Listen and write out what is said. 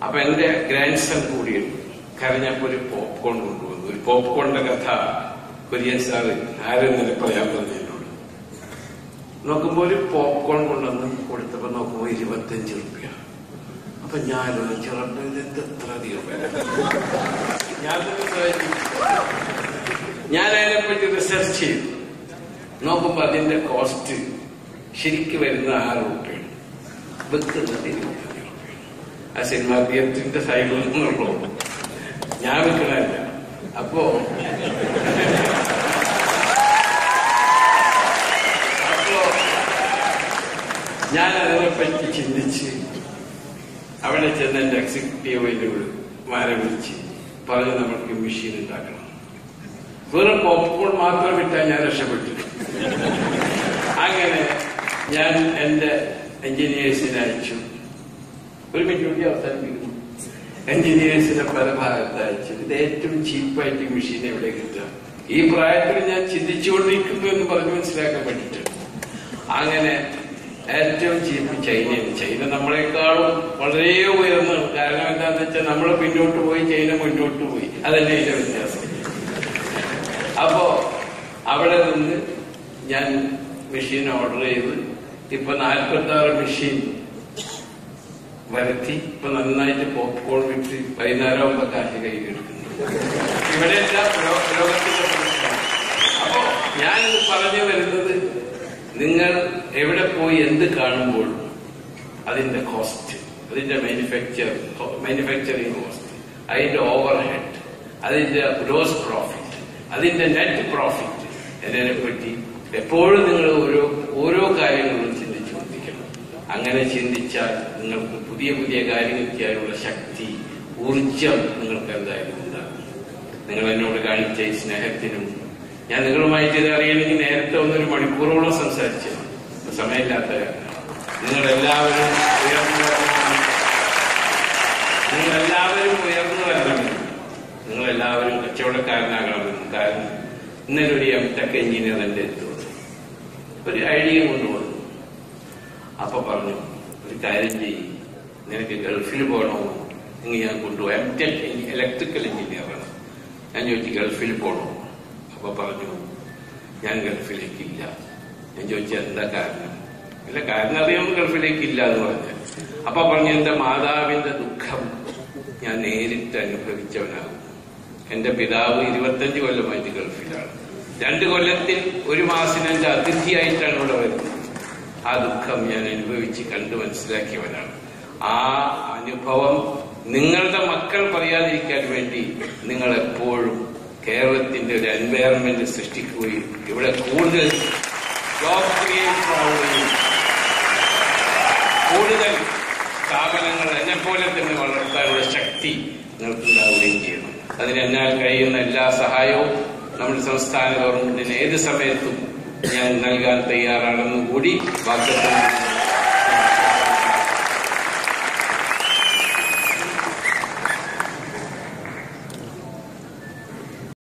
അപ്പൊ എന്റെ grand sun കൂടിയുണ്ട്. കരഞ്ഞപ്പോ ഒരു പോപ്കോൺ കൊണ്ടുവന്നു. ഒരു പോപ്കോണിന്റെ കഥ കുര്യൻ സാറ് ആരെന്നല്ല പറയാൻ പറഞ്ഞു എന്നോട്. നോക്കുമ്പോ ഒരു പോപ്കോൺ കൊണ്ടുവന്ന് കൊടുത്തപ്പോ നോക്കുമ്പോ 25 രൂപ. അപ്പൊ ഞാനൊരു ചെറുപ്പം എത്ര അധികം ഞാൻ അതിനെപ്പറ്റി റിസർച്ച് ചെയ്തു. നോക്കുമ്പോ അതിന്റെ കോസ്റ്റ് ശരിക്ക് വരുന്ന 6 രൂപയാണ്, വെക്കുന്നത് 25 രൂപയാണ്. ആ സിനിമ തിയേറ്ററിന്റെ സൈഡിൽ നിന്നുള്ളൂ, ഞാൻ വെക്കണല്ല. അപ്പോ ഞാൻ അതിനെപ്പറ്റി ചിന്തിച്ച് അവിടെ ചെന്ന് എന്റെ എക്സിക്യൂട്ടീവിന്റെ മാരെ വിളിച്ച് പറഞ്ഞു, നമ്മൾക്ക് മെഷീൻ ഉണ്ടാക്കണം. വെറും പോപ്കോൺ മാത്രം വിട്ടാൽ ഞാൻ രക്ഷപ്പെട്ടു. അങ്ങനെ ഞാൻ എന്റെ എഞ്ചിനീയേഴ്സിനെ അയച്ചു. ഒരു മിനിറ്റ് കൂടി അവസാനിപ്പിക്കുന്നു. എഞ്ചിനീയേഴ്സിനെ പല ഭാഗത്ത് അയച്ചു. ഇത് ഏറ്റവും ചീപ്പായിട്ട് മെഷീൻ എവിടെ കിട്ടുക, ഈ പ്രായത്തിൽ ഞാൻ ചിന്തിച്ചുകൊണ്ടിരിക്കുന്നു എന്ന് പറഞ്ഞ് മനസ്സിലാക്കാൻ വേണ്ടിയിട്ട്. അങ്ങനെ ഏറ്റവും ചീപ്പ് ചൈനയാണ്. ചൈന നമ്മളെക്കാളും വളരെ ഉയർന്നതാണ്. കാരണം എന്താണെന്ന് വെച്ചാൽ നമ്മൾ പിന്നോട്ട് പോയി, ചൈന മുന്നോട്ട് പോയി. അതന്നെ ഇതിന്റെ വ്യത്യാസം. അപ്പോ അവിടെ നിന്ന് ഞാൻ മെഷീൻ ഓർഡർ ചെയ്ത് ഇപ്പൊ 46 മെഷീൻ വരുത്തി. ഇപ്പൊ നന്നായിട്ട് പോപ്കോൺ വിറ്റ് വൈകുന്നേരമാകുമ്പോ കാശ് കയ്യിലെടുക്കുന്നു. ഇവിടെയെല്ലാം ലോകത്തിന്റെ പ്രശ്നമാണ്. അപ്പോ ഞാൻ പറഞ്ഞു വരുന്നത്, നിങ്ങൾ എവിടെ പോയി എന്ത് കാണുമ്പോൾ അതിന്റെ കോസ്റ്റ്, അതിന്റെ മാനുഫാക്ചറിങ് കോസ്റ്റ്, അതിന്റെ ഓവർ ഹെഡ്, അതിന്റെ ഗ്രോസ് പ്രോഫിറ്റ്, അതിന്റെ നെറ്റ് പ്രോഫിറ്റ്, എന്നതിനെപ്പറ്റി എപ്പോഴും നിങ്ങൾ ഓരോ കാര്യങ്ങളും ചിന്തിച്ചുകൊണ്ടിരിക്കണം. അങ്ങനെ ചിന്തിച്ചാൽ നിങ്ങൾക്ക് പുതിയ പുതിയ കാര്യങ്ങൾ ചെയ്യാനുള്ള ശക്തി, ഊർജം നിങ്ങൾക്ക് എന്തായാലും ഉണ്ടാകും. നിങ്ങൾ എന്നോട് കാണിച്ച ഈ സ്നേഹത്തിനും, ഞാൻ നിങ്ങളുമായിട്ട് ഇത് അറിയണമെങ്കിൽ നേരത്തെ 1 മണിക്കൂറോളം സംസാരിച്ചു, സമയമില്ലാത്ത നിങ്ങളെല്ലാവരും ഉയർന്നു വരണമെന്നും നിങ്ങളെല്ലാവരും കച്ചവടക്കാരനാകണമെന്നും. കാരണം ഇന്നലെ ഒരു എംടെക് എഞ്ചിനീയർ എന്റെ എത്തുന്നത് ഒരു ഐഡിയ കൊണ്ടുവന്നു. അപ്പൊ പറഞ്ഞു, ഒരു കാര്യം ചെയ്യും, നിനക്ക് ഗൾഫിൽ പോകണോ നിങ്ങൾ ഞാൻ കൊണ്ടുപോകും. എംടെക് ഇലക്ട്രിക്കൽ എഞ്ചിനീയറാണ്. ഞാൻ ചോദിച്ചു ഗൾഫിൽ പോകണോ? അപ്പൊ പറഞ്ഞു, ഞാൻ ഗൾഫിലേക്കില്ല. ഞാൻ ചോദിച്ചാൽ എന്താ കാരണം? ഇല്ല, കാരണം അറിയാമെന്ന് ഗൾഫിലേക്ക് ഇല്ല എന്ന് പറഞ്ഞു. അപ്പൊ പറഞ്ഞു, എന്റെ മാതാവിന്റെ ദുഃഖം ഞാൻ നേരിട്ട് അനുഭവിച്ചവനാകും. എന്റെ പിതാവ് 25 കൊല്ലമായിട്ട് ഗൾഫിലാണ്. 2 കൊല്ലത്തിൽ 1 മാസം എന്റെ അതിഥിയായിട്ടാണ് ഇവിടെ വരുന്നത്. ആ ദുഃഖം ഞാൻ അനുഭവിച്ച് കണ്ടു മനസ്സിലാക്കിയവനാണ്. ആ അനുഭവം നിങ്ങളുടെ മക്കൾ പറയാതിരിക്കാൻ വേണ്ടി നിങ്ങൾ എപ്പോഴും കേരളത്തിന്റെ ഒരു എൻവയറൺമെന്റ് സൃഷ്ടിക്കുകയും ഇവിടെ കൂടുതൽ ജോബ് ക്രിയേഷൻ ആവുകയും കൂടുതൽ സ്ഥാപനങ്ങൾ എന്നെപ്പോലെ തന്നെ വളർത്താനുള്ള ശക്തി നിങ്ങൾക്കുണ്ടാവുകയും ചെയ്യണം. അതിന് എന്നാൽ കഴിയുന്ന എല്ലാ സഹായവും നമ്മുടെ സംസ്ഥാന ഗവൺമെന്റിന് ഏത് സമയത്തും ഞാൻ നൽകാൻ തയ്യാറാണെന്നും കൂടി വാഗ്ദത്തം